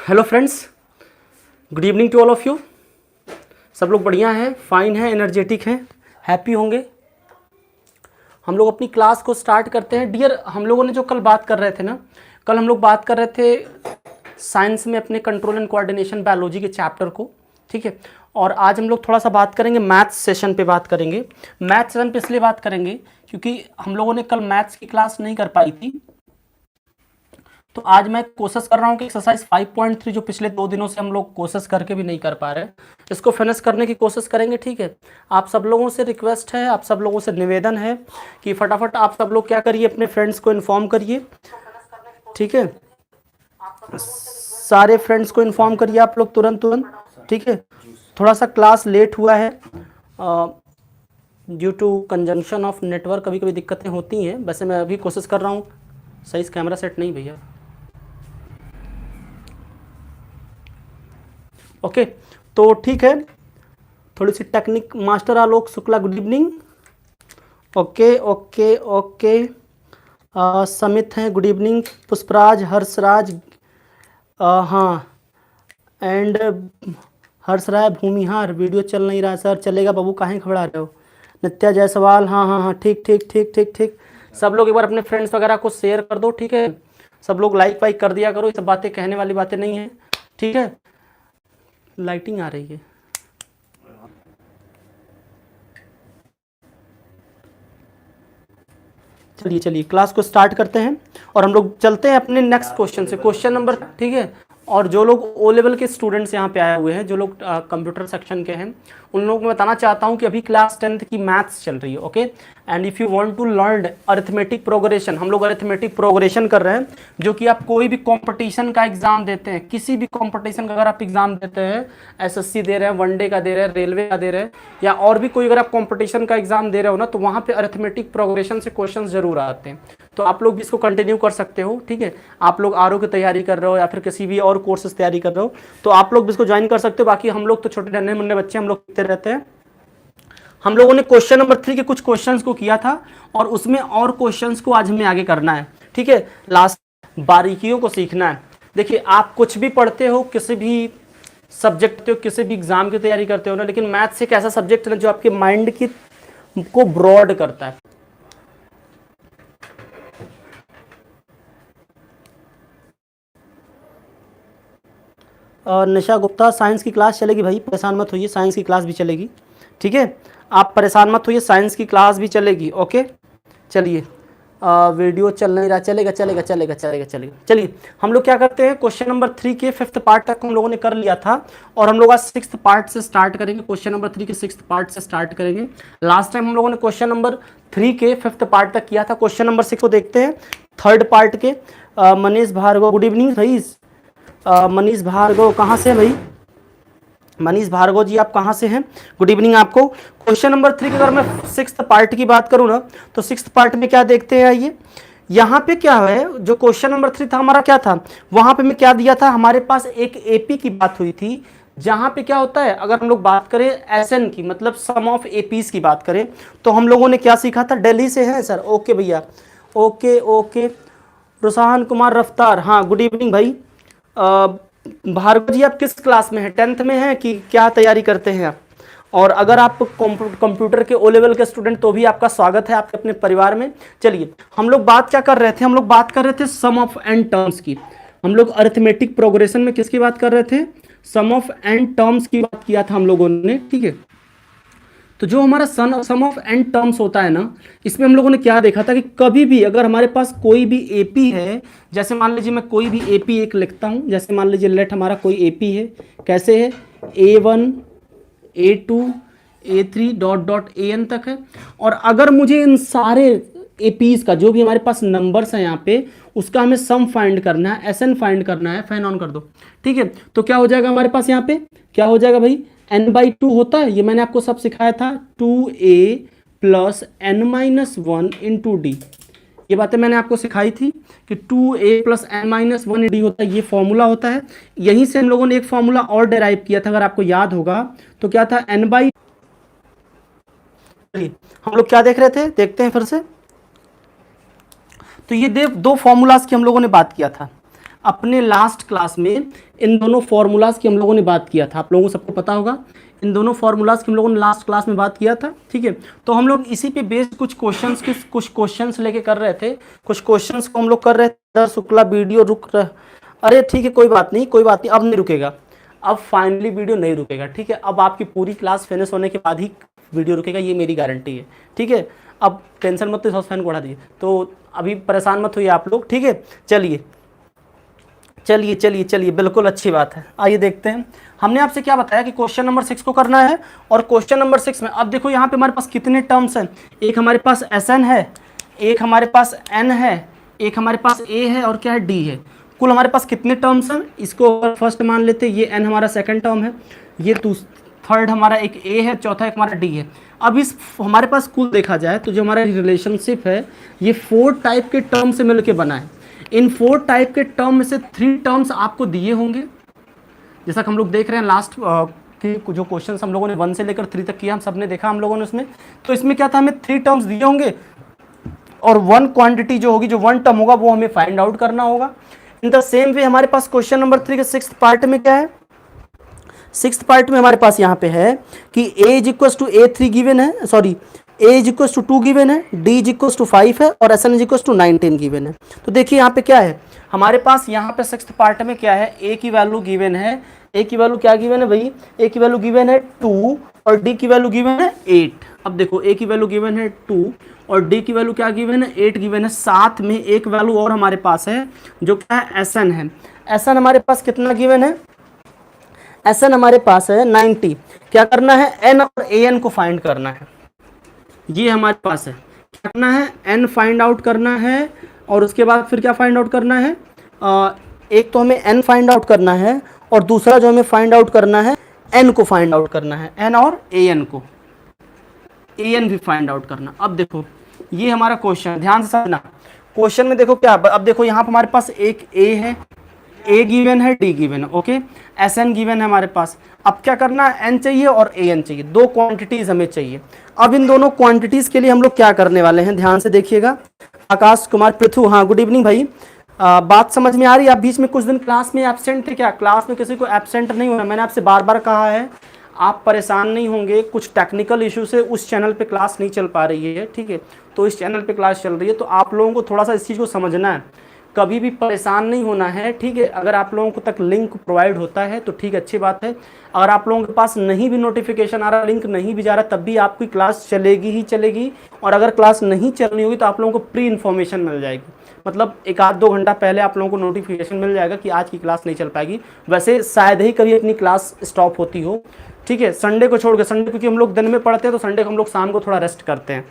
Hello friends, good evening to all of you. सब लोग बढ़िया हैं, फाइन हैं, एनर्जेटिक हैं, हैप्पी होंगे। हम लोग अपनी क्लास को स्टार्ट करते हैं। डियर, हम लोगों ने जो कल बात कर रहे थे ना, कल हम लोग बात कर रहे थे साइंस में अपने कंट्रोल एंड कोऑर्डिनेशन बायोलॉजी के चैप्टर को, ठीक है। और आज हम लोग थोड़ा सा बात करेंगे मैथ्स सेशन पे बात करेंगे। मैथ्स सेशन पे इसलिए बात करेंगे क्योंकि हम लोगों ने कल मैथ्स की क्लास नहीं कर पाई थी, तो आज मैं कोशिश कर रहा हूँ कि एक्सरसाइज 5.3 जो पिछले 2 दिनों से हम लोग कोशिश करके भी नहीं कर पा रहे, इसको फिनिश करने की कोशिश करेंगे, ठीक है। आप सब लोगों से रिक्वेस्ट है, आप सब लोगों से निवेदन है कि फटाफट आप सब लोग क्या करिए, अपने फ्रेंड्स को इन्फॉर्म करिए, ठीक है। सारे फ्रेंड्स को इन्फॉर्म करिए आप लोग तुरंत, ठीक है। थोड़ा सा क्लास लेट हुआ है due to conjunction of network, कभी कभी दिक्कतें होती हैं। वैसे मैं अभी कोशिश कर रहा हूँ। सही से कैमरा सेट नहीं भैया। ओके, तो ठीक है। थोड़ी सी technique, master Alok Shukla good evening. Okay okay okay, Samit हैं गुड इवनिंग, पुष्पराज, हर्षराज, हाँ, एंड हर्षराज भूमिहार। वीडियो चल नहीं रहा सर, चलेगा बाबू, काहे घबरा रहे हो। नित्या जायसवाल, हाँ हाँ हाँ, ठीक ठीक ठीक ठीक ठीक। सब लोग एक बार अपने फ्रेंड्स वगैरह को शेयर कर दो, ठीक है। सब लोग लाइक वाइक कर दिया करो, ये सब बातें कहने वाली बातें नहीं है, ठीक है। लाइटिंग आ रही है। चलिए चलिए क्लास को स्टार्ट करते हैं और हम लोग चलते हैं अपने नेक्स्ट क्वेश्चन से, क्वेश्चन नंबर, ठीक है। और जो लोग ओ लेवल के स्टूडेंट्स यहाँ पे आए हुए हैं, जो लोग कंप्यूटर सेक्शन के हैं, उन लोगों को बताना चाहता हूँ कि अभी क्लास 10th की मैथ्स चल रही है, okay. And if you want to learn arithmetic progression, हम लोग अरिथमेटिक प्रोग्रेशन कर रहे हैं, जो कि आप कोई भी कंपटीशन का एग्जाम देते हैं, किसी भी कंपटीशन का अगर आप एग्जाम देते हैं, एसएससी दे रहे हैं, वनडे का दे रहे हैं, रेलवे का दे रहे हैं, या और भी कोई अगर आप कंपटीशन का एग्जाम दे रहे हो ना, तो वहाँ पे अरिथमेटिक प्रोग्रेशन से क्वेश्चन जरूर आते हैं। तो आप लोग भी इसको कंटिन्यू कर सकते हो, ठीक है। आप लोग आरओ की तैयारी कर रहे हो या फिर किसी भी और कोर्सेज तैयारी कर रहे हो, तो आप लोग भी इसको ज्वाइन कर सकते हो। बाकी हम लोग तो छोटे नन्हे मुन्ने बच्चे, हम लोग सीखते रहते हैं। हम लोगों ने क्वेश्चन नंबर 3 के कुछ क्वेश्चंस को किया था और उसमें और क्वेश्चंस को आज हमें आगे करना है, ठीक है। लास्ट बारीकियों को सीखना है। देखिए, आप कुछ भी पढ़ते हो, किसी भी सब्जेक्ट हो, किसी भी एग्जाम की तैयारी करते हो ना, लेकिन मैथ्स एक ऐसा सब्जेक्ट है जो आपके माइंड की को ब्रॉड करता है। और निशा गुप्ता, साइंस की क्लास चलेगी भाई, परेशान मत होइए, साइंस की क्लास भी चलेगी, ठीक है। आप परेशान मत होइए, साइंस की क्लास भी चलेगी, ओके। चलिए, वीडियो चल नहीं रहा, चलेगा चलेगा चलेगा चलेगा चलेगा। चलिए, हम लोग क्या करते हैं, क्वेश्चन नंबर 3 के 5th पार्ट तक हम लोगों ने कर लिया था और हम लोग आज 6th पार्ट से स्टार्ट करेंगे। क्वेश्चन नंबर 3 के 6th पार्ट से स्टार्ट करेंगे। लास्ट टाइम हम लोगों ने क्वेश्चन नंबर 3 के 5th पार्ट तक किया था। क्वेश्चन नंबर 6 को देखते हैं, 3rd पार्ट के। मनीष भार्गव गुड इवनिंग भाई। मनीष भार्गव कहाँ से हैं भाई? मनीष भार्गव जी, आप कहाँ से हैं? गुड इवनिंग आपको। क्वेश्चन नंबर 3 की अगर मैं 6th पार्ट की बात करूँ ना, तो 6th पार्ट में क्या देखते हैं, आइए। यहाँ पे क्या है, जो क्वेश्चन नंबर 3 था हमारा, क्या था वहां पे मैं क्या दिया था, हमारे पास एक एपी की बात हुई थी, जहां पे क्या होता है, अगर हम लोग बात करें एसएन की, मतलब सम ऑफ एपीज की बात करें, तो हम लोगों ने क्या सीखा था। दिल्ली से हैं सर, ओके भैया, ओके ओके। रुसान कुमार रफ्तार, हाँ गुड इवनिंग भाई। भार्गव जी, आप किस क्लास में हैं, 10th में हैं कि क्या तैयारी करते हैं आप? और अगर आप कंप्यूटर के ओ लेवल के स्टूडेंट, तो भी आपका स्वागत है आपके अपने परिवार में। चलिए, हम लोग बात क्या कर रहे थे, हम लोग बात कर रहे थे सम ऑफ एन टर्म्स की। हम लोग अरिथमेटिक प्रोग्रेशन में किसकी बात कर रहे थे, सम ऑफ एन टर्म्स की बात किया था हम लोगों ने, ठीक है। तो जो हमारा सम ऑफ एन टर्म्स होता है ना, इसमें हम लोगों ने क्या देखा था कि कभी भी अगर हमारे पास कोई भी एपी है, जैसे मान लीजिए मैं कोई भी एपी एक लिखता हूं, जैसे मान लीजिए लेट हमारा कोई एपी है, कैसे है, A1 A2 A3 dot dot AN तक है। और अगर मुझे इन सारे एपीज का, जो भी हमारे पास नंबर्स हैं यहाँ पे, उसका हमें सम फाइंड करना है, एसएन फाइंड करना है, फैन ऑन कर दो, ठीक है। तो क्या हो जाएगा हमारे पास यहाँ पे, क्या हो जाएगा भाई, n/2 होता है, ये मैंने आपको सब सिखाया था, 2a plus n-1 into D. ये बातें मैंने आपको सिखाई थी कि 2a प्लस n-1 डी होता है, ये फॉर्मूला होता है। यहीं से हम लोगों ने एक फॉर्मूला और डिराइव किया था, अगर आपको याद होगा, तो क्या था, n/, हम लोग क्या देख रहे थे, देखते हैं फिर से। तो ये दो फॉर्मूलाज की हम लोगों ने बात किया था। अपने लास्ट क्लास में इन दोनों फॉर्मूलाज की हम लोगों ने बात किया था, आप लोगों को सबको पता होगा, इन दोनों फॉर्मूलाज की हम लोगों ने लास्ट क्लास में बात किया था, ठीक है। तो हम लोग इसी पे बेस्ड कुछ क्वेश्चंस लेके कर रहे थे, कुछ क्वेश्चंस को हम लोग कर रहे थे। शुक्ला वीडियो रुक रहा, अरे ठीक है कोई बात नहीं, कोई बात नहीं, अब नहीं रुकेगा, अब फाइनली वीडियो नहीं रुकेगा, ठीक है। अब आपकी पूरी क्लास फिनिश होने के बाद ही वीडियो रुकेगा, ये मेरी गारंटी है, ठीक है। अब टेंशन मत, तो फैन को उड़ा दीजिए, तो अभी परेशान मत होइए आप लोग, ठीक है। चलिए चलिए चलिए चलिए, बिल्कुल अच्छी बात है। आइए देखते हैं, हमने आपसे क्या बताया कि क्वेश्चन नंबर 6 को करना है, और क्वेश्चन नंबर 6 में अब देखो यहाँ पे हमारे पास कितने टर्म्स हैं। एक हमारे पास Sn है, एक हमारे पास n है, एक हमारे पास a है, और क्या है d है। कुल हमारे पास कितने टर्म्स हैं, इसको फर्स्ट मान लेते हैं, ये n हमारा सेकंड टर्म है, ये थर्ड हमारा एक a है, चौथा एक हमारा d है। अब इस हमारे पास कुल देखा जाए तो जो हमारा रिलेशनशिप है ये 4 टाइप के टर्म से मिलकर बना है। इन 4 टाइप के टर्म में से 3 टर्म्स आपको दिए होंगे, जैसा कि हम लोग देख रहे हैं लास्ट कि जो क्वेश्चन हम लोगों ने 1 से लेकर 3 तक किया, हम सब ने देखा हम लोगों ने उसमें। तो इसमें क्या था, हमें 3 टर्म्स दिए होंगे, और 1 क्वांटिटी जो होगी, जो 1 टर्म होगा वो हमें फाइंड आउट करना होगा। इन द सेम वे हमारे पास क्वेश्चन नंबर 3 के 6th पार्ट में क्या है, 6th पार्ट में हमारे पास यहाँ पे है कि a is equal to a3 given है, sorry a is equal to 2 given है, d इज इक्वल टू 5 है, और Sn is equal to 19 given है। तो देखिए यहाँ पे क्या है, हमारे पास यहाँ पे 6th पार्ट में क्या है, a की वैल्यू गिवन है, a की वैल्यू क्या गिवन है भाई, a की वैल्यू गिवन है 2 और d की वैल्यू गिवन है 8। अब देखो a की वैल्यू गिवन है 2 और d की वैल्यू क्या गिवन है, 8 गिवन है। साथ में एक वैल्यू और हमारे पास है जो क्या है, Sn है। Sn हमारे पास कितना गिवन है, Sn हमारे पास है 90। क्या करना है, n और an को फाइंड करना है, ये हमारे पास है। क्या करना है, n फाइंड आउट करना है, और उसके बाद फिर क्या फाइंड आउट करना है, एक तो हमें n फाइंड आउट करना है, और दूसरा जो हमें फाइंड आउट करना है n को फाइंड आउट करना है, n और an को, an भी फाइंड आउट करना। अब देखो ये हमारा क्वेश्चन, ध्यान से समझना। क्वेश्चन में देखो क्या, अब देखो यहाँ पर हमारे पास एक a है, a गिवन है, d गिवन है, ओके, Sn गिवन है हमारे पास। अब क्या करना है, n चाहिए और an चाहिए, 2 क्वांटिटीज हमें चाहिए। अब इन दोनों क्वांटिटीज के लिए हम लोग क्या करने वाले हैं, ध्यान से देखिएगा। आकाश कुमार पृथु, हाँ गुड इवनिंग भाई, बात समझ में आ रही है। आप बीच में कुछ दिन क्लास में एब्सेंट थे क्या, क्लास में किसी को एब्सेंट नहीं होना, मैंने आपसे बार बार कहा है, आप परेशान नहीं होंगे। कुछ टेक्निकल इशू से उस चैनल पे क्लास नहीं चल पा रही है, ठीक है, तो इस चैनल पे क्लास चल रही है, तो आप लोगों को थोड़ा सा इस चीज़ को समझना है, कभी भी परेशान नहीं होना है, ठीक है। अगर आप लोगों को तक लिंक प्रोवाइड होता है तो ठीक, अच्छी बात है। अगर आप लोगों के पास नहीं भी नोटिफिकेशन आ रहा, लिंक नहीं भी जा रहा, तब भी आपकी क्लास चलेगी ही चलेगी। और अगर क्लास नहीं चलनी होगी तो आप लोगों को प्री इन्फॉर्मेशन मिल जाएगी, मतलब 1-2 घंटा पहले आप लोगों को नोटिफिकेशन मिल जाएगा कि आज की क्लास नहीं चल पाएगी। वैसे शायद ही कभी अपनी क्लास स्टॉप होती हो, ठीक है, संडे को छोड़ के। संडे क्योंकि हम लोग दिन में पढ़ते हैं, तो संडे को हम लोग शाम को थोड़ा रेस्ट करते हैं।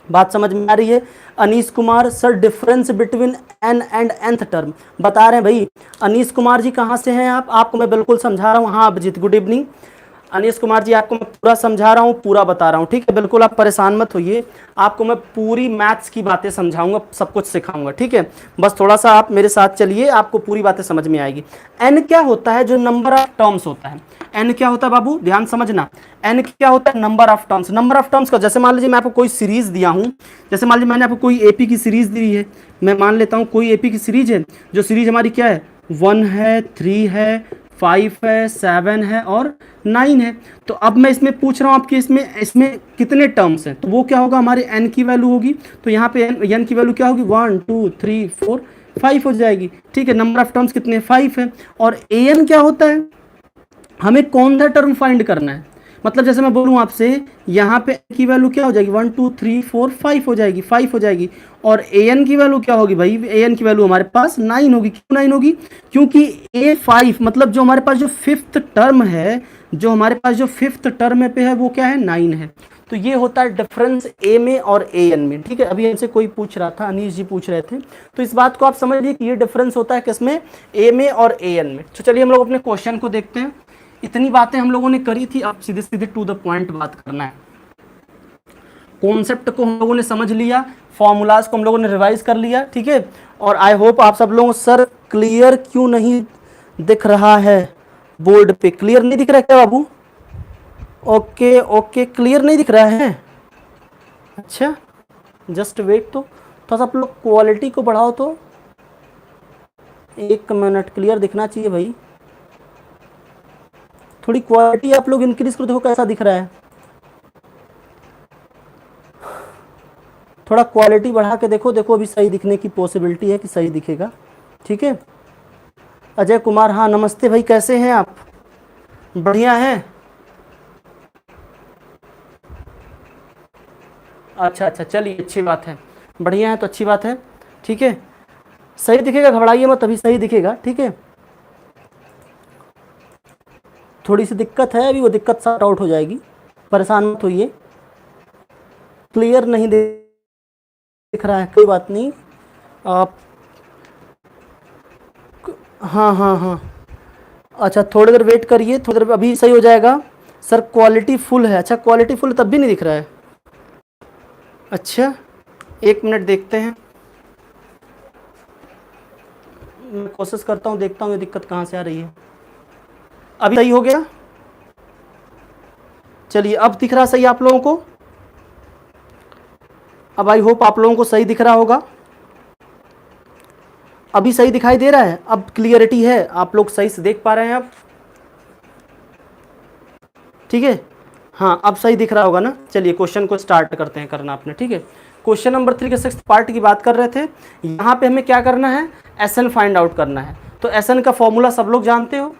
बात समझ में आ रही है। Anish Kumar sir, difference between n and nth term बता रहे हैं भाई। अनीश कुमार जी कहाँ से हैं आप, आपको मैं बिल्कुल समझा रहा हूँ। हाँ अभिजीत, गुड इवनिंग। अनीश कुमार जी आपको मैं पूरा समझा रहा हूँ, पूरा बता रहा हूँ, ठीक है, बिल्कुल आप परेशान मत होइए। आपको मैं पूरी मैथ्स की बातें समझाऊंगा, सब कुछ सिखाऊंगा, ठीक है। बस थोड़ा सा आप मेरे साथ चलिए, आपको पूरी बातें समझ में आएगी। n क्या होता है, जो नंबर ऑफ टर्म्स होता है। n क्या होता है बाबू, ध्यान समझना। n क्या होता है, number of terms. Number of terms का, जैसे मान लीजिए मैं आपको कोई सीरीज दिया हूँ, जैसे मान लीजिए मैंने आपको कोई एपी की सीरीज दी है, मैं मान लेता हूँ कोई एपी की सीरीज है, जो सीरीज हमारी क्या है, 1 है, 3 है, 5 है, 7 है और 9 है। तो अब मैं इसमें पूछ रहा हूँ आपके इसमें कितने टर्म्स हैं, तो वो क्या होगा, हमारे n की वैल्यू होगी। तो यहाँ पे n की वैल्यू क्या होगी, 1 2 3 4 5 हो जाएगी, ठीक है। नंबर ऑफ टर्म्स कितने, 5 है। और an क्या होता है, हमें कौन सा टर्म फाइंड करना है, मतलब जैसे मैं बोलूँ आपसे, यहाँ पे की वैल्यू क्या हो जाएगी, 1 2 3 4 5 हो जाएगी, 5 हो जाएगी। और an की वैल्यू क्या होगी भाई, an की वैल्यू हमारे पास 9 होगी। क्यों 9 होगी, क्योंकि a5 मतलब जो हमारे पास जो 5th टर्म है, जो हमारे पास जो 5th टर्म पे है वो क्या है, 9 है। तो ये होता है डिफरेंस a में और an में, ठीक है। अभी इनसे कोई पूछ रहा था, अनीश जी पूछ रहे थे, तो इस बात को आप समझ लीजिए कि ये डिफरेंस होता है किसमें, a में और an में। तो चलिए हम लोग अपने क्वेश्चन को देखते हैं। इतनी बातें हम लोगों ने करी थी, अब सीधे सीधे टू द पॉइंट बात करना है। कॉन्सेप्ट को हम लोगों ने समझ लिया, फॉर्मूलाज को हम लोगों ने रिवाइज कर लिया, ठीक है। और आई होप आप सब लोगों, सर क्लियर क्यों नहीं दिख रहा है बोर्ड पे, क्लियर नहीं दिख रहा है क्या बाबू, ओके ओके, क्लियर नहीं दिख रहा है, अच्छा जस्ट वेट, तो थोड़ा सा आप लोग क्वालिटी को बढ़ाओ तो, 1 मिनट, क्लियर दिखना चाहिए भाई। थोड़ी क्वालिटी आप लोग इंक्रीज करो, देखो कैसा दिख रहा है। थोड़ा क्वालिटी बढ़ा के देखो, देखो अभी सही दिखने की पॉसिबिलिटी है कि सही दिखेगा। ठीक है, अजय कुमार, हाँ नमस्ते भाई, कैसे हैं आप? बढ़िया हैं? अच्छा अच्छा, चलिए अच्छी बात है, बढ़िया है तो अच्छी बात है। ठीक है, सही दिखेगा, घबराइए मत, अभी सही दिखेगा। ठीक है, थोड़ी सी दिक्कत है अभी, वो दिक्कत सॉर्ट आउट हो जाएगी, परेशान मत होइए। क्लियर नहीं दिख रहा है, कोई बात नहीं आप। हाँ हाँ हाँ, अच्छा थोड़ी देर वेट करिए, थोड़ी देर, अभी सही हो जाएगा। सर क्वालिटी फुल है, अच्छा क्वालिटी फुल तब भी नहीं दिख रहा है। अच्छा 1 मिनट देखते हैं, मैं कोशिश करता हूँ, देखता हूँ ये दिक्कत कहाँ से आ रही है। अभी सही हो गया, चलिए अब दिख रहा सही आप लोगों को। अब आई होप आप लोगों को सही दिख रहा होगा, अभी सही दिखाई दे रहा है, अब क्लियरिटी है, आप लोग सही से देख पा रहे हैं अब। ठीक है, हाँ अब सही दिख रहा होगा ना। चलिए क्वेश्चन को स्टार्ट करते हैं करना आपने। ठीक है, क्वेश्चन नंबर 3 के 6th पार्ट की बात कर रहे थे। यहाँ पे हमें क्या करना है, एसएन फाइंड आउट करना है। तो एसएन का फॉर्मूला सब लोग जानते हो,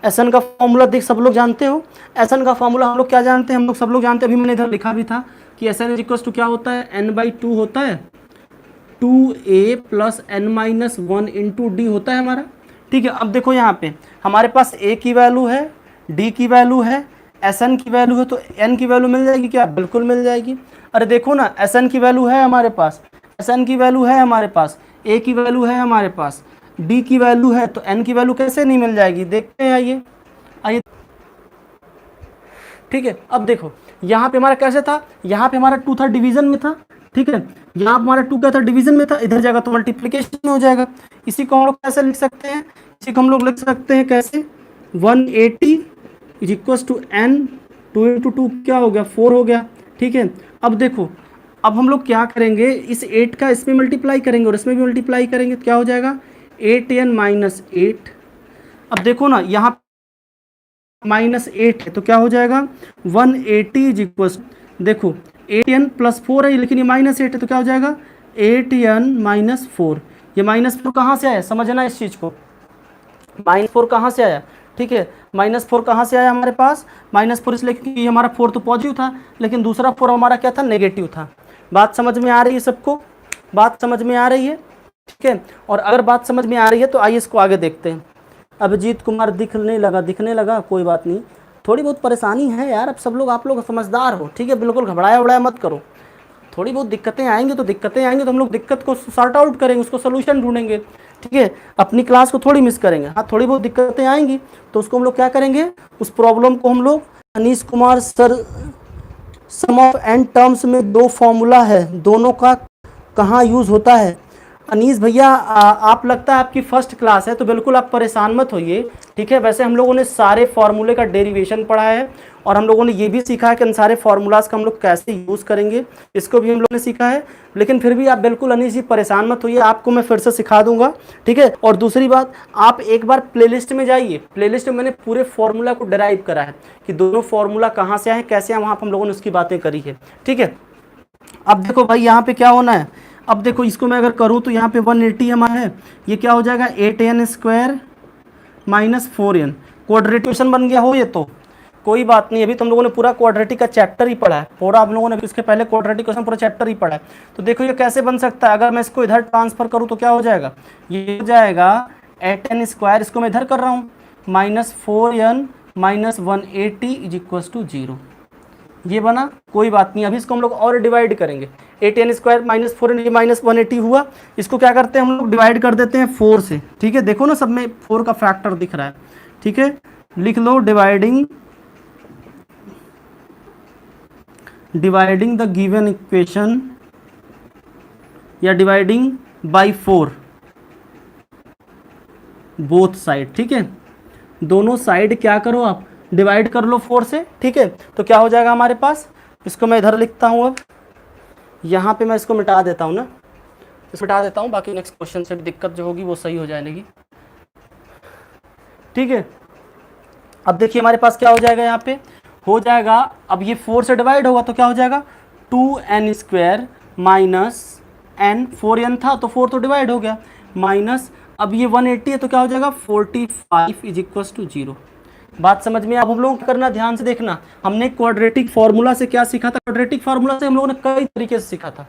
एसएन का फॉर्मूला देख सब लोग जानते हो। एसएन का फॉर्मूला हम लोग क्या जानते हैं, हम लोग सब लोग जानते हैं, अभी मैंने इधर लिखा भी था कि एसएन इज इक्वल टू क्या होता है, n/2 होता है, 2a plus n-1 into D होता है हमारा। ठीक है, अब देखो यहाँ पे हमारे पास a की वैल्यू है, d की वैल्यू है, Sn की वैल्यू है, तो n की वैल्यू मिल जाएगी क्या, बिल्कुल मिल जाएगी। अरे देखो ना, Sn की वैल्यू है हमारे पास, Sn की वैल्यू है हमारे पास, a की वैल्यू है हमारे पास, d की वैल्यू है, तो n की वैल्यू कैसे नहीं मिल जाएगी, देखते हैं, आइए आइए। ठीक है, अब देखो यहाँ पे हमारा कैसे था, यहाँ पे हमारा 2 था, डिवीजन में था। ठीक है, यहाँ पे हमारा 2 क्या था, डिवीजन में था, इधर जाएगा तो मल्टीप्लिकेशन में हो जाएगा। इसी को हम लोग कैसे लिख सकते हैं, इसी को हम लोग लिख सकते हैं कैसे, 180 is equal to n, 2 into 2 क्या हो गया, 4 हो गया। ठीक है, अब देखो, अब हम लोग क्या करेंगे, इस 8 का इसमें मल्टीप्लाई करेंगे और इसमें भी मल्टीप्लाई करेंगे, तो क्या हो जाएगा 8n-8। अब देखो ना, यहाँ -8 है तो क्या हो जाएगा 180 इज इक्व, देखो 8n प्लस 4 है, लेकिन ये -8 है तो क्या हो जाएगा 8n-4। ये -4 कहाँ से आया, समझना इस चीज़ को, -4 कहाँ से आया। ठीक है, -4 कहाँ से आया हमारे पास, -4 इसलिए क्योंकि हमारा 4 तो पॉजिटिव था, लेकिन दूसरा 4 हमारा क्या था, नेगेटिव था। बात समझ में आ रही है सबको, बात समझ में आ रही है। ठीक है, और अगर बात समझ में आ रही है तो आइए इसको आगे देखते हैं। अभिजीत कुमार दिखने लगा, कोई बात नहीं, थोड़ी बहुत परेशानी है यार, अब सब लोग आप लोग समझदार हो। ठीक है, बिल्कुल घबराया उबड़ाया मत करो, थोड़ी बहुत दिक्कतें आएंगी तो दिक्कतें आएंगी, तो हम लोग दिक्कत को सॉर्ट आउट करेंगे, उसको सोल्यूशन ढूंढेंगे। ठीक है, अपनी क्लास को थोड़ी मिस करेंगे, हाँ थोड़ी बहुत दिक्कतें आएंगी तो उसको हम लोग क्या करेंगे, उस प्रॉब्लम को हम लोग, Anish Kumar sir, sum of n terms में 2 फॉर्मूला है, दोनों का कहाँ यूज़ होता है। अनीस भैया आप लगता है आपकी फर्स्ट क्लास है, तो बिल्कुल आप परेशान मत होइए। ठीक है, वैसे हम लोगों ने सारे फार्मूले का डेरिवेशन पढ़ा है, और हम लोगों ने ये भी सीखा है कि इन सारे फार्मूलाज का हम लोग कैसे यूज़ करेंगे, इसको भी हम लोगों ने सीखा है। लेकिन फिर भी आप बिल्कुल अनीस जी परेशान मत होइए, आपको मैं फिर से सिखा दूंगा। ठीक है, और दूसरी बात, आप एक बार प्लेलिस्ट में जाइए, प्लेलिस्ट में मैंने पूरे फार्मूला को डिराइव करा है कि दोनों फार्मूला कहाँ से आए, कैसे आए, वहाँ पर हम लोगों ने उसकी बातें करी है। ठीक है, अब देखो भाई यहाँ पे क्या होना है, अब देखो इसको मैं अगर करूँ तो यहाँ पे 180 हमारा है, ये क्या हो जाएगा 8n² - 4n, क्वाड्रेटिक बन गया हो ये, तो कोई बात नहीं, अभी तुम लोगों ने पूरा क्वाड्रेटिक का चैप्टर ही पढ़ा है, पूरा आप लोगों ने इसके पहले क्वाड्रेटिक क्वेश्चन पूरा चैप्टर ही पढ़ा है। तो देखो ये कैसे बन सकता है, अगर मैं इसको इधर ट्रांसफर करूँ तो क्या हो जाएगा, ये हो जाएगा 8n², इसको मैं इधर कर रहा हूँ, -4n - 180 इज इक्व टू 0, ये बना। कोई बात नहीं, अभी इसको हम लोग और डिवाइड करेंगे, 8n² - 4n, ये -180 हुआ, इसको क्या करते हैं हम लोग डिवाइड कर देते हैं 4 से। ठीक है, देखो ना सब में 4 का फैक्टर दिख रहा है। ठीक है, लिख लो डिवाइडिंग द गिवन इक्वेशन, या डिवाइडिंग बाय 4 बोथ साइड। ठीक है, दोनों साइड क्या करो आप, डिवाइड कर लो 4 से। ठीक है, तो क्या हो जाएगा हमारे पास, इसको मैं इधर लिखता हूँ, अब यहाँ पे मैं इसको मिटा देता हूँ ना, इसको मिटा देता हूँ, बाकी नेक्स्ट क्वेश्चन से भी दिक्कत जो होगी वो सही हो जाएगी। ठीक है। अब देखिए हमारे पास क्या हो जाएगा, यहाँ पे हो जाएगा, अब ये 4 से डिवाइड होगा तो क्या हो जाएगा 2n² माइनस n, 4n था तो 4 तो डिवाइड हो गया, माइनस अब ये 180 है तो क्या हो जाएगा 45 इज इक्वल टू 0। बात समझ में? अब हम लोगों को करना, ध्यान से देखना, हमने क्वाड्रेटिक फार्मूला से क्या सीखा था, क्वाड्रेटिक फार्मूला से हम लोगों ने कई तरीके से सीखा था,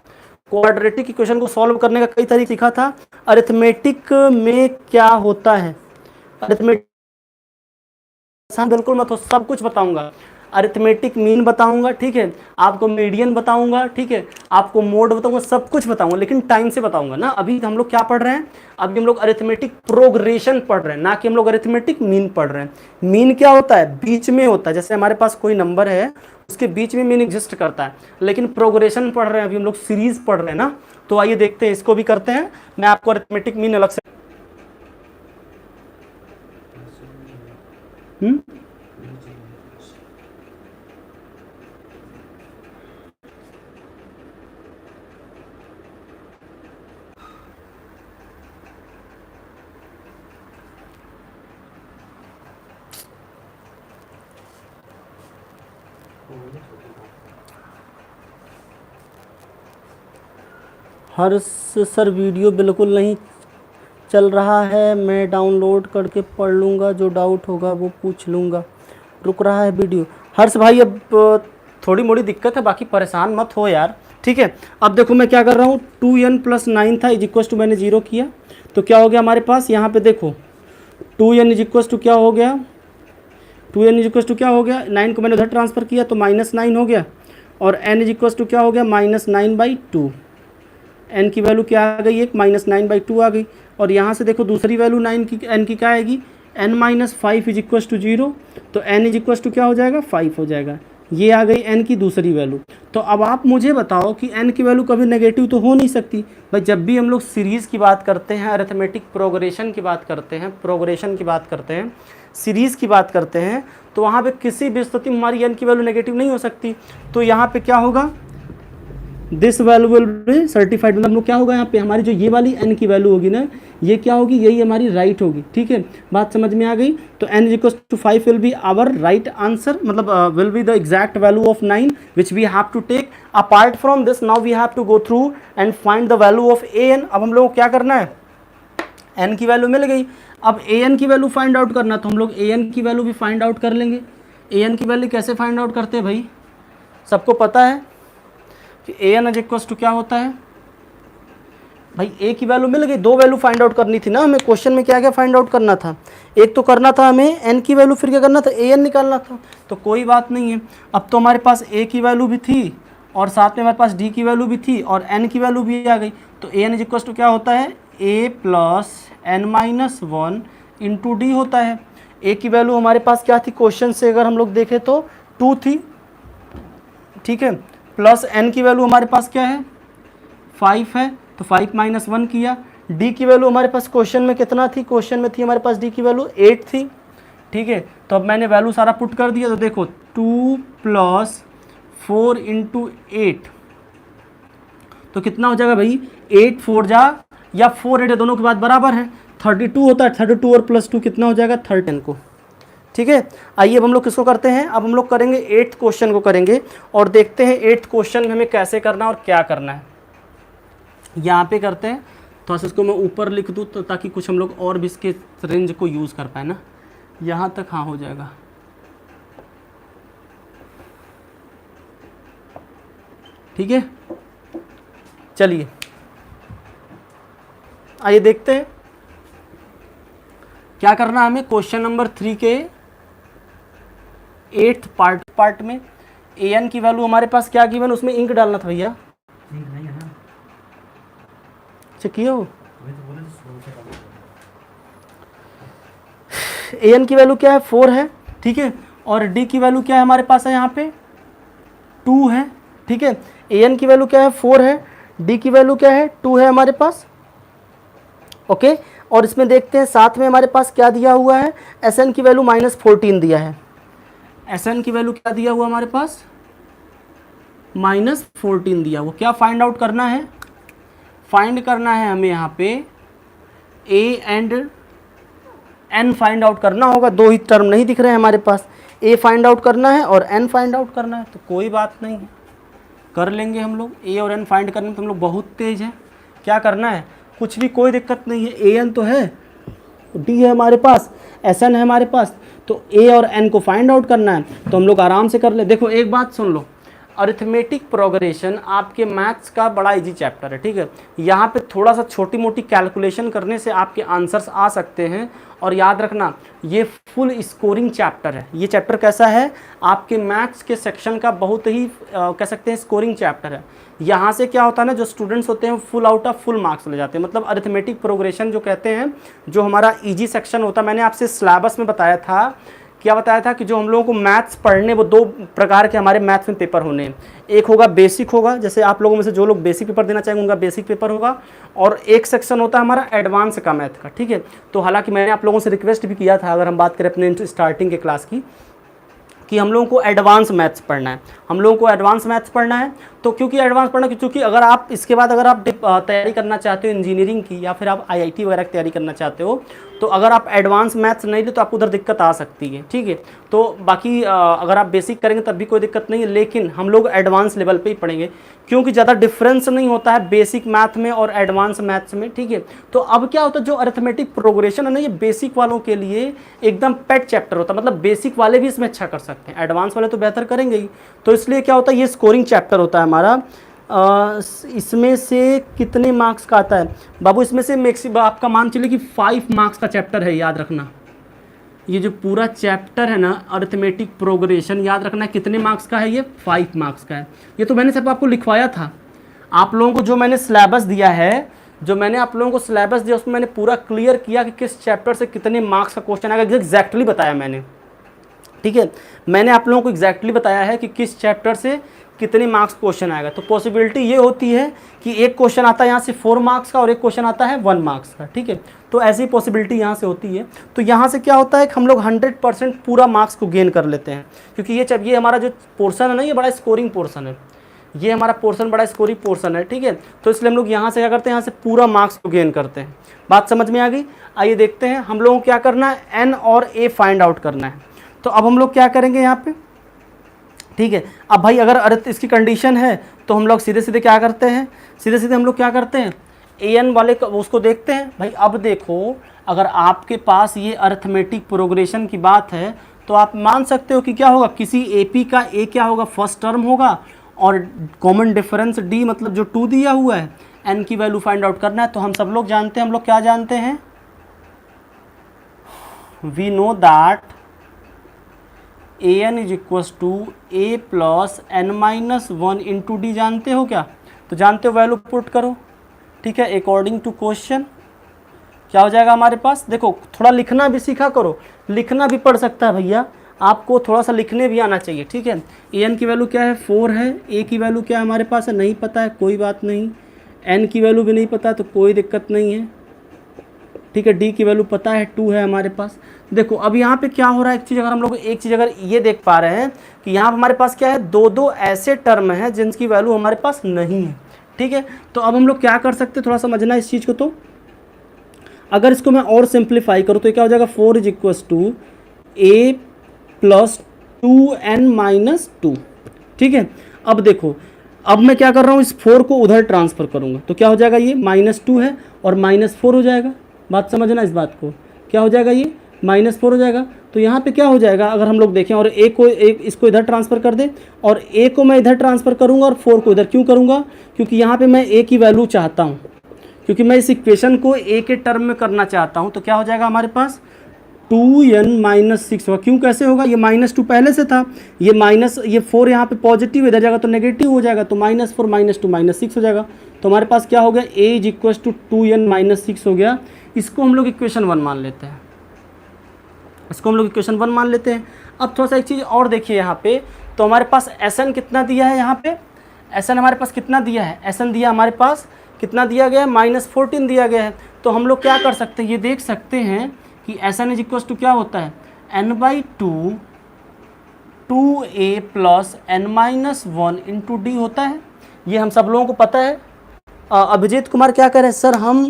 क्वाड्रेटिक इक्वेशन को सॉल्व करने का कई तरीके सीखा था। अरिथमेटिक में क्या होता है, अरिथमेटिक बिल्कुल मैं तो सब कुछ बताऊंगा, अरिथमेटिक मीन बताऊंगा, ठीक है, आपको मीडियन बताऊंगा, ठीक है, आपको मोड बताऊंगा, सब कुछ बताऊंगा, लेकिन टाइम से बताऊंगा ना। अभी हम लोग क्या पढ़ रहे हैं, अभी हम लोग अरिथमेटिक प्रोग्रेशन पढ़ रहे हैं, ना कि हम लोग अरिथमेटिक मीन पढ़ रहे हैं। मीन क्या होता है, बीच में होता है, जैसे हमारे पास कोई नंबर है उसके बीच में मीन एग्जिस्ट करता है, लेकिन प्रोग्रेशन पढ़ रहे हैं, अभी हम लोग सीरीज पढ़ रहे हैं ना। तो आइए देखते हैं, इसको भी करते हैं, मैं आपको अरिथमेटिक मीन अलग से हर्ष सर वीडियो बिल्कुल नहीं चल रहा है, मैं डाउनलोड करके पढ़ लूँगा, जो डाउट होगा वो पूछ लूँगा, रुक रहा है वीडियो। हर्ष भाई अब थोड़ी मोड़ी दिक्कत है, बाकी परेशान मत हो यार, ठीक है। अब देखो मैं क्या कर रहा हूँ, 2n + 9 था इज इक्वल टू, मैंने 0 किया तो क्या हो गया हमारे पास, यहाँ पे देखो 2n इज इक्वल टू क्या हो गया, 2n इज इक्वल टू क्या हो गया, 9 को मैंने उधर ट्रांसफ़र किया तो -9 हो गया, और n इज इक्वल टू क्या हो गया -9/2। n की वैल्यू क्या आ गई, एक -9/2 आ गई, और यहाँ से देखो दूसरी वैल्यू 9 की, n की क्या आएगी, n-5 इज इक्वल टू 0, तो n इज इक्वल टू क्या हो जाएगा 5 हो जाएगा, ये आ गई n की दूसरी वैल्यू। तो अब आप मुझे बताओ कि n की वैल्यू कभी नेगेटिव तो हो नहीं सकती भाई। जब भी हम लोग सीरीज़ की बात करते हैं, अरिथमेटिक प्रोग्रेशन की बात करते हैं, प्रोग्रेशन की बात करते हैं, सीरीज़ की बात करते हैं, तो वहाँ पे किसी भी स्थिति में हमारी n की वैल्यू नेगेटिव नहीं हो सकती। तो यहाँ पे क्या होगा, this value will be certified, मतलब हम लोग क्या होगा यहाँ पे, हमारी जो ये वाली n की वैल्यू होगी ना, ये क्या होगी, यही हमारी राइट होगी, ठीक है। बात समझ में आ गई। तो n is equal to 5 will be our right answer, मतलब will be the exact value of 9 which we have to take. Apart from this now we have to go through and find the value of an। अब हम लोग को क्या करना है, n की value मिल गई, अब an की वैल्यू फाइंड आउट करना, तो हम लोग an की वैल्यू भी फाइंड आउट कर लेंगे। an की वैल्यू कैसे फाइंड आउट करते हैं भाई, सबको पता है कि an इज इक्वल टू क्या होता है भाई, a की वैल्यू मिल गई, दो वैल्यू फाइंड आउट करनी थी ना हमें, क्वेश्चन में क्या क्या फाइंड आउट करना था, एक तो करना था हमें n की वैल्यू, फिर क्या करना था an निकालना था। तो कोई बात नहीं है, अब तो हमारे पास a की वैल्यू भी थी और साथ में हमारे पास d की वैल्यू भी थी और n की वैल्यू भी आ गई। तो an इज इक्वल टू क्या होता है, a + n-1 इंटू डी होता है। a की वैल्यू हमारे पास क्या थी, क्वेश्चन से अगर हम लोग देखें तो 2 थी, ठीक है, प्लस n की वैल्यू हमारे पास क्या है 5 है, तो 5 - 1 किया। d की वैल्यू हमारे पास क्वेश्चन में कितना थी, क्वेश्चन में थी हमारे पास d की वैल्यू 8 थी, ठीक है। तो अब मैंने वैल्यू सारा पुट कर दिया, तो देखो 2 + 4 × 8 तो कितना हो जाएगा भाई, 8 4 जा या 4 8 दोनों के बाद बराबर है, 32 होता है, 32 और +2 कितना हो जाएगा 13 को, ठीक है। आइए अब हम लोग किसको करते हैं, अब हम लोग करेंगे 8th क्वेश्चन को करेंगे और देखते हैं 8th क्वेश्चन हमें कैसे करना और क्या करना है। यहाँ पे करते हैं, तो इसको मैं ऊपर लिख दूँ तो ताकि कुछ हम लोग और भी इसके रेंज को यूज़ कर पाए ना, यहाँ तक हाँ हो जाएगा। ठीक है, चलिए आइए देखते हैं क्या करना है हमें। क्वेश्चन नंबर 3 के 8th पार्ट में an की वैल्यू हमारे पास क्या गिवन, उसमें इंक डालना था भैया, नहीं है ना, चेक किया हो। an की वैल्यू क्या है 4 है, ठीक है, और d की वैल्यू क्या है हमारे पास है यहाँ पे 2 है, ठीक है। an की वैल्यू क्या है 4 है, d की वैल्यू क्या है 2 है हमारे पास, ओके। और इसमें देखते हैं साथ में हमारे पास क्या दिया हुआ है, sn की वैल्यू -14 दिया है, sn की वैल्यू क्या दिया हुआ हमारे पास -14 दिया। वो क्या फाइंड आउट करना है, फाइंड करना है हमें यहाँ पे a and n find out करना होगा, दो ही टर्म नहीं दिख रहे हैं हमारे पास, ए फाइंड आउट करना है और एन फाइंड आउट करना है, तो कोई बात नहीं है, कर लेंगे हम लोग। ए और एन फाइंड करने में तो हम लोग बहुत तेज़ हैं। क्या करना है, कुछ भी, कोई दिक्कत नहीं है। ए एन तो है, डी है हमारे पास, एस एन है हमारे पास, तो ए और एन को फाइंड आउट करना है, तो हम लोग आराम से कर ले। देखो एक बात सुन लो, अरिथमेटिक प्रोग्रेशन आपके मैथ्स का बड़ा इजी चैप्टर है, ठीक है। यहाँ पे थोड़ा सा छोटी मोटी कैलकुलेशन करने से आपके आंसर्स आ सकते हैं, और याद रखना ये फुल स्कोरिंग चैप्टर है। ये चैप्टर कैसा है, आपके मैथ्स के सेक्शन का बहुत ही कह सकते हैं स्कोरिंग चैप्टर है। यहाँ से क्या होता है ना, जो स्टूडेंट्स होते हैं full out of full marks ले जाते हैं। मतलब अरिथमेटिक प्रोग्रेशन जो कहते हैं, जो हमारा ईजी सेक्शन होता है, मैंने आपसे सिलेबस में बताया था, क्या बताया था कि जो हम लोगों को मैथ्स पढ़ने, वो दो प्रकार के हमारे मैथ्स में पेपर होने हैं। एक होगा बेसिक होगा, जैसे आप लोगों में से जो लोग बेसिक पेपर देना चाहेंगे उनका बेसिक पेपर होगा, और एक सेक्शन होता है हमारा एडवांस का मैथ का, ठीक है। तो हालांकि मैंने आप लोगों से रिक्वेस्ट भी किया था, अगर हम बात करें अपने स्टार्टिंग के क्लास की, कि हम लोगों को एडवांस मैथ्स पढ़ना है, हम लोगों को एडवांस मैथ्स पढ़ना है। तो क्योंकि एडवांस पढ़ना, क्योंकि अगर आप इसके बाद अगर आप तैयारी करना चाहते हो इंजीनियरिंग की, या फिर आप आईआईटी वगैरह की तैयारी करना चाहते हो, तो अगर आप एडवांस मैथ्स नहीं ले तो आपको उधर दिक्कत आ सकती है, ठीक है। तो बाकी अगर आप बेसिक करेंगे तब भी कोई दिक्कत नहीं है, लेकिन हम लोग एडवांस लेवल पे ही पढ़ेंगे, क्योंकि ज़्यादा डिफरेंस नहीं होता है बेसिक मैथ में और एडवांस मैथ्स में, ठीक है। तो अब क्या होता है, जो अरिथमेटिक प्रोग्रेशन है ना, ये बेसिक वालों के लिए एकदम पेट चैप्टर होता है। मतलब बेसिक वाले भी इसमें अच्छा कर सकते हैं, एडवांस वाले तो बेहतर करेंगे ही। तो इसलिए क्या होता है, ये स्कोरिंग चैप्टर होता है हमारा। इसमें से कितने मार्क्स का आता है बाबू, इसमें से मैक्सिमम आपका मान चलिए कि 5 मार्क्स का चैप्टर है, याद रखना। ये जो पूरा चैप्टर है ना अरिथमेटिक प्रोग्रेशन, याद रखना कितने मार्क्स का है, ये 5 मार्क्स का है। ये तो मैंने सब आपको लिखवाया था, आप लोगों को जो मैंने सिलेबस दिया है, जो मैंने आप लोगों को सिलेबस दिया उसमें मैंने पूरा क्लियर किया कि किस चैप्टर से कितने मार्क्स का क्वेश्चन आएगा, एग्जैक्टली बताया मैंने, ठीक है। मैंने आप लोगों को एग्जैक्टली बताया है कि किस चैप्टर से कितने मार्क्स क्वेश्चन आएगा। तो पॉसिबिलिटी ये होती है कि एक क्वेश्चन आता है यहाँ से 4 मार्क्स का और एक क्वेश्चन आता है 1 मार्क्स का, ठीक है। तो ऐसी पॉसिबिलिटी यहाँ से होती है। तो यहाँ से क्या होता है कि हम लोग 100% पूरा मार्क्स को गेन कर लेते हैं, क्योंकि ये हमारा जो पोर्सन है ना, ये बड़ा स्कोरिंग पोर्सन है, ये हमारा पोर्सन बड़ा स्कोरिंग पोर्सन है, ठीक है। तो इसलिए हम लोग यहाँ से क्या करते हैं, यहाँ से पूरा मार्क्स को गेन करते हैं। बात समझ में आ गई। आइए देखते हैं हम लोगों को क्या करना है, एन और ए फाइंड आउट करना है। तो अब हम लोग क्या करेंगे यहाँ पे, ठीक है। अब भाई अगर इसकी कंडीशन है तो हम लोग सीधे सीधे क्या करते हैं, सीधे सीधे हम लोग क्या करते हैं, ए एन वाले उसको देखते हैं। भाई अब देखो, अगर आपके पास ये अरिथमेटिक प्रोग्रेशन की बात है तो आप मान सकते हो कि क्या होगा, किसी एपी का ए क्या होगा, फर्स्ट टर्म होगा, और कॉमन डिफरेंस डी मतलब जो 2 दिया हुआ है, एन की वैल्यू फाइंड आउट करना है। तो हम सब लोग जानते हैं, हम लोग क्या जानते हैं, we know that a n is equals to a plus n minus 1 into d. जानते हो क्या, तो जानते हो, वैल्यू पुट करो, ठीक है, अकॉर्डिंग टू क्वेश्चन क्या हो जाएगा हमारे पास। देखो थोड़ा लिखना भी सीखा करो, लिखना भी पड़ सकता है भैया, आपको थोड़ा सा लिखने भी आना चाहिए, ठीक है। ए एन की वैल्यू क्या है, 4 है, ए की वैल्यू क्या हमारे पास है, नहीं पता है, कोई बात नहीं, एन की वैल्यू भी नहीं पता तो कोई दिक्कत नहीं है, ठीक है। डी की वैल्यू पता है, 2 है हमारे पास। देखो अब यहाँ पे क्या हो रहा है, एक चीज़ अगर हम लोग एक चीज़ अगर ये देख पा रहे हैं कि यहाँ पर हमारे पास क्या है, दो ऐसे टर्म हैं जिनकी वैल्यू हमारे पास नहीं है, ठीक है। तो अब हम लोग क्या कर सकते हैं, थोड़ा समझना इस चीज़ को। तो अगर इसको मैं और सिंप्लीफाई करूँ तो क्या हो जाएगा, 4 is equals to a plus 2n minus 2, ठीक है। अब देखो, अब मैं क्या कर रहा हूँ, इस 4 को उधर ट्रांसफ़र करूँगा तो क्या हो जाएगा, ये -2 है और -4 हो जाएगा। बात समझना इस बात को, क्या हो जाएगा, ये -4 हो जाएगा। तो यहाँ पे क्या हो जाएगा, अगर हम लोग देखें और इसको इधर ट्रांसफ़र कर दें और ए को मैं इधर ट्रांसफ़र करूँगा और 4 को इधर, क्यों करूँगा, क्योंकि यहाँ पे मैं ए की वैल्यू चाहता हूँ, क्योंकि मैं इस इक्वेशन को ए के टर्म में करना चाहता हूँ। तो क्या हो जाएगा हमारे पास, 2n-6 होगा। क्यों, कैसे होगा, ये -2 पहले से था, ये 4 यहाँ पे पॉजिटिव, इधर जाएगा तो नेगेटिव हो जाएगा, तो -4 -2 -6 हो जाएगा। तो हमारे पास क्या हो गया, a is equal to 2n-6 हो गया। इसको हम लोग इक्वेशन 1 मान लेते हैं, इसको हम लोग इक्वेशन 1 मान लेते हैं। अब थोड़ा सा एक चीज़ और देखिए यहाँ पे, तो हमारे पास Sn कितना दिया है, यहाँ पे Sn हमारे पास कितना दिया है, Sn दिया हमारे पास कितना दिया गया है, -14 दिया गया है। तो हम लोग क्या कर सकते हैं, ये देख सकते हैं कि Sn इज इक्वल टू क्या होता है, n/2 2a plus n-1 into D होता है। ये हम सब लोगों को पता है। अभिजीत कुमार क्या कह रहे हैं, सर हम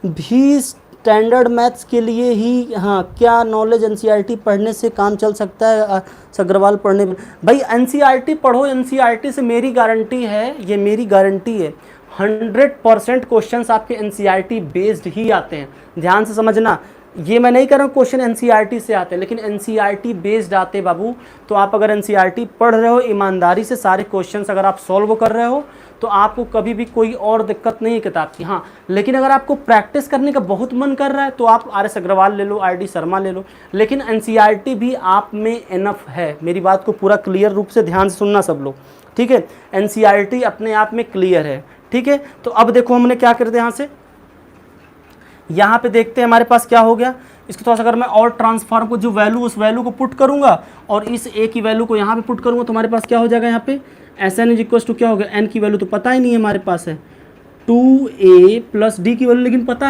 भी स्टैंडर्ड मैथ्स के लिए ही, हाँ, क्या नॉलेज एनसीईआरटी पढ़ने से काम चल सकता है? अग्रवाल पढ़ने में भाई एनसीईआरटी पढ़ो, एनसीईआरटी से मेरी गारंटी है, ये मेरी गारंटी है, 100% क्वेश्चंस आपके एनसीईआरटी बेस्ड ही आते हैं। ध्यान से समझना, ये मैं नहीं कह रहा हूँ क्वेश्चन एनसीईआरटी से आते हैं, लेकिन एनसीईआरटी बेस्ड आते हैं बाबू। तो आप अगर एनसीईआरटी पढ़ रहे हो, ईमानदारी से सारे क्वेश्चंस अगर आप सॉल्व कर रहे हो, तो आपको कभी भी कोई और दिक्कत नहीं है किताब की। हाँ, लेकिन अगर आपको प्रैक्टिस करने का बहुत मन कर रहा है तो आप आर एस अग्रवाल ले लो, आर डी शर्मा ले लो, लेकिन एनसीईआरटी भी आप में इनफ है। मेरी बात को पूरा क्लियर रूप से ध्यान से सुनना सब लोग, ठीक है? एनसीईआरटी अपने आप में क्लियर है, ठीक है? तो अब देखो हमने क्या कर दिया, यहाँ पे देखते हैं हमारे पास क्या हो गया। इसको थोड़ा सा अगर मैं और ट्रांसफॉर्म को, जो वैल्यू, उस वैल्यू को पुट करूंगा और इस ए की वैल्यू को यहाँ पे पुट करूंगा, तो हमारे पास क्या हो जाएगा, यहाँ पे S n is equal to क्या हो गया, एन की वैल्यू तो पता ही नहीं है हमारे पास है 2a प्लस डी की वैल्यू, लेकिन पता है